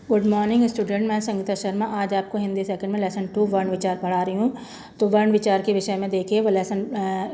Good morning student, मैं संगीता शर्मा आज आपको हिंदी सेकंड में लेसन 2 वर्ण विचार पढ़ा रही हूँ। तो वर्ण विचार के विषय में देखिए, वो लेसन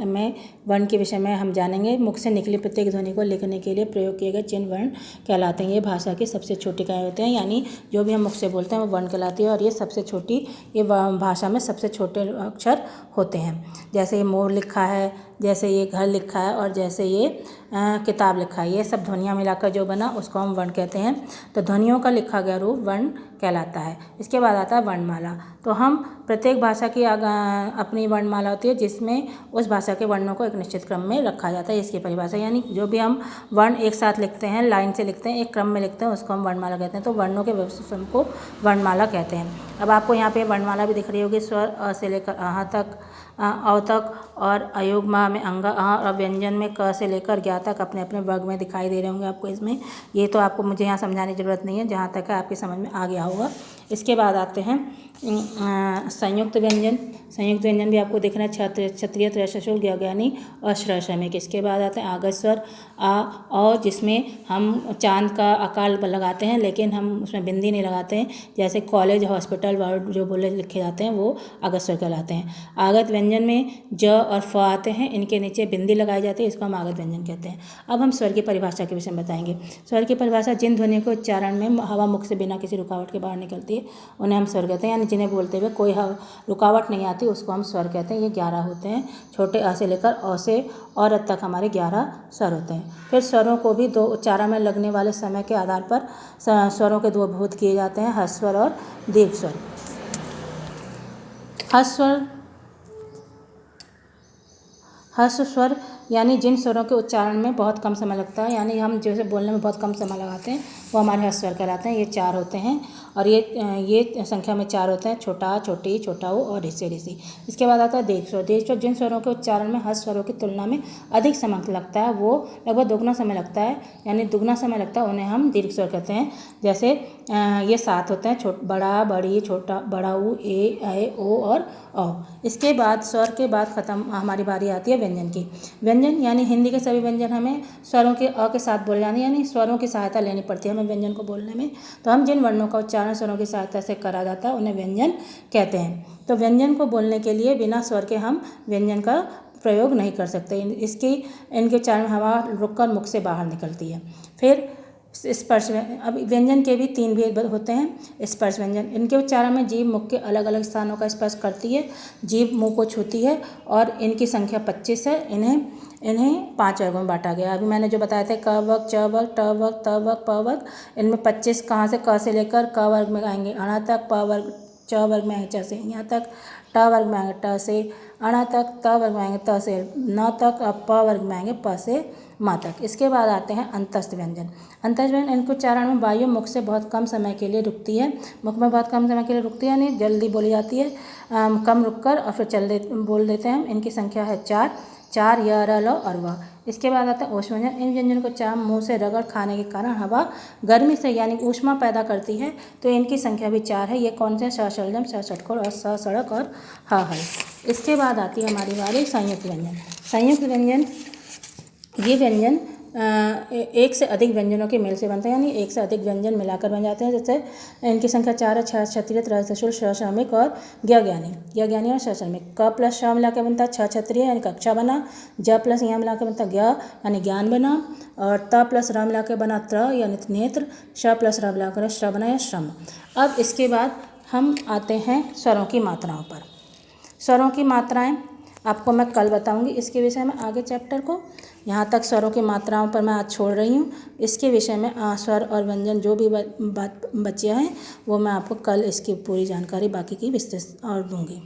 में वर्ण के विषय में हम जानेंगे। मुख से निकली प्रत्येक ध्वनि को लिखने के लिए प्रयोग किए गए चिन्ह वर्ण कहलाते हैं। ये भाषा की सबसे छोटी इकाई होते हैं, यानी जो भी हम मुख से बोलते हैं वो वर्ण कहलाती है। और ये सबसे छोटी, ये भाषा में सबसे छोटे अक्षर होते हैं। जैसे ये मोर लिखा है, जैसे ये घर लिखा है, और जैसे ये किताब लिखा है। ये सब ध्वनियाँ मिलाकर जो बना उसको हम वर्ण कहते हैं। तो ध्वनियों का लिखा गया रूप वर्ण कहलाता है। इसके बाद आता है वर्णमाला। तो हम प्रत्येक भाषा की अपनी वर्णमाला होती है, जिसमें उस भाषा के वर्णों को एक निश्चित क्रम में रखा जाता है। इसकी परिभाषा, यानी जो भी हम वर्ण एक साथ लिखते हैं, लाइन से लिखते हैं, एक क्रम में लिखते हैं, उसको हम वर्णमाला कहते हैं। तो वर्णों के व्यवस्था को वर्णमाला कहते हैं। अब आपको यहाँ पे वर्णमाला भी दिख रही होगी। स्वर अ से लेकर अह तक, अ तक, और अयोगमा में अंगा अह, और व्यंजन में क से लेकर ज्ञा तक अपने अपने वर्ग में दिखाई दे रहे होंगे आपको इसमें। ये तो आपको मुझे यहाँ समझाने की ज़रूरत नहीं है, जहाँ तक है आपकी समझ में आ गया होगा। इसके बाद आते हैं संयुक्त व्यंजन। संयुक्त व्यंजन भी आपको दिख रहा है, क्षत्रिय, त्रैशूल, ज्ञानी और श्रमिक। इसके बाद आते हैं आगज स्वर आ, और जिसमें हम चांद का आकार लगाते हैं, लेकिन हम उसमें बिंदी नहीं लगाते हैं। जैसे कॉलेज, हॉस्पिटल वर्ड जो बोले लिखे जाते हैं वो आगज स्वर कहलाते हैं। आगत व्यंजन में ज और फ आते हैं, इनके नीचे बिंदी लगाई जाती है, इसको हम आगत व्यंजन कहते हैं। अब हम स्वर की परिभाषा के विषय में बताएंगे। स्वर की परिभाषा, जिन ध्वनियों के उच्चारण में हवा मुख से बिना किसी रुकावट के बाहर निकलती है उन्हें हम स्वर कहते हैं। यानी जिन्हें बोलते हुए कोई रुकावट नहीं आती उसको हम स्वर कहते हैं। ये 11 होते हैं। छोटे अ से लेकर अ से और अ तक हमारे 11 स्वर होते हैं। फिर स्वरों को भी दो उच्चारण में लगने वाले समय के आधार पर स्वरों के 2 भेद किए जाते हैं, ह्रस्व स्वर और दीर्घ स्वर। ह्रस्व स्वर यानी जिन स्वरों के उच्चारण में बहुत कम समय लगता है, यानी हम जैसे बोलने में बहुत कम समय लगाते हैं, वो हमारे ह्रस्व स्वर कहलाते हैं। ये 4 होते हैं, और ये संख्या में 4 होते हैं। छोटा, छोटी, छोटा ऊ और ऋषि, ऋषि। इसके बाद आता है दीर्घ स्वर। दीर्घ स्वर जिन स्वरों के उच्चारण में ह्रस्व स्वरों की तुलना में अधिक समय लगता है, वो लगभग दुगना समय लगता है, यानी दुगना समय लगता है, उन्हें हम दीर्घ स्वर कहते हैं। जैसे ये 7 होते हैं, बड़ा, बड़ी, छोटा, बड़ा ऊ, ए, ओ और औ। इसके बाद स्वर के बाद खत्म हमारी बारी आती है व्यंजन की। व्यंजन यानी हिंदी के सभी व्यंजन हमें स्वरों के अ के साथ बोले जाते हैं, यानी स्वरों की सहायता लेनी पड़ती है हमें व्यंजन को बोलने में। तो हम जिन वर्णों का उच्चारण स्वरों की सहायता से करा जाता है उन्हें व्यंजन कहते हैं। तो व्यंजन को बोलने के लिए बिना स्वर के हम व्यंजन का प्रयोग नहीं कर सकते। इनके उच्चारण में हवा रुककर मुख से बाहर निकलती है। फिर स्पर्श। अब व्यंजन के भी 3 भेद होते हैं। स्पर्श व्यंजन, इनके उच्चारण में जीभ मुख के अलग अलग स्थानों का स्पर्श करती है, जीभ मुंह को छूती है, और इनकी संख्या 25 है। इन्हें 5 वर्गों में बांटा गया। अभी मैंने जो बताया था क वर्ग, च वर्ग, ट वर्ग, त वर्ग, प वर्ग, इनमें 25 कहाँ से, क से लेकर क वर्ग में आएंगे अणा तक, प वर्ग च वर्ग में आएंगे च से यहाँ तक, ट वर्ग में आएंगे ट से अणा तक, त वर्ग में आएंगे त से न तक, और प वर्ग में आएंगे प से माँ तक। इसके बाद आते हैं अंतस्थ व्यंजन। अंतस्थ व्यंजन, इनके उच्चारण में वायु मुख से बहुत कम समय के लिए रुकती है। मुख में बहुत कम समय के लिए रुकती है, यानी जल्दी बोली जाती है, कम रुककर और फिर बोल देते हैं। इनकी संख्या है 4 य, र, ल और व। इसके बाद आता है ऊष्म व्यंजन। इन व्यंजन को चाम मुँह से रगड़ खाने के कारण हवा गर्मी से यानी ऊष्मा पैदा करती है। तो इनकी संख्या भी 4 है। ये कौन से, स शलजम, स षटकोण और स सड़क और ह हल। इसके बाद आती है हमारी बारी संयुक्त व्यंजन। संयुक्त व्यंजन, ये व्यंजन एक से अधिक व्यंजनों के मेल से बनता है, यानी एक से अधिक व्यंजन मिलाकर बन जाते हैं। जैसे इनकी संख्या 4 है। क्षत्रिय, त्रैशूल, श्रमिक और ज्ञानी और श्रमिक। क प्लस श मिला के बनता है छ क्षत्रिय यानी कक्षा बना। ज प्लस यहाँ मिला के बनता है ज्ञ यानी ज्ञान बना। और त प्लस र मिला के बना त्र यानी नेत्र। श प्लस र मिला कर श्र बना या श्रम। अब इसके बाद हम आते हैं स्वरों की मात्राओं पर। स्वरों की मात्राएं आपको मैं कल बताऊंगी इसके विषय में आगे चैप्टर को। यहाँ तक स्वरों की मात्राओं पर मैं आज छोड़ रही हूँ। इसके विषय में स्वर और व्यंजन जो भी बात बचे हैं वो मैं आपको कल इसकी पूरी जानकारी बाकी की विस्तृत और दूंगी।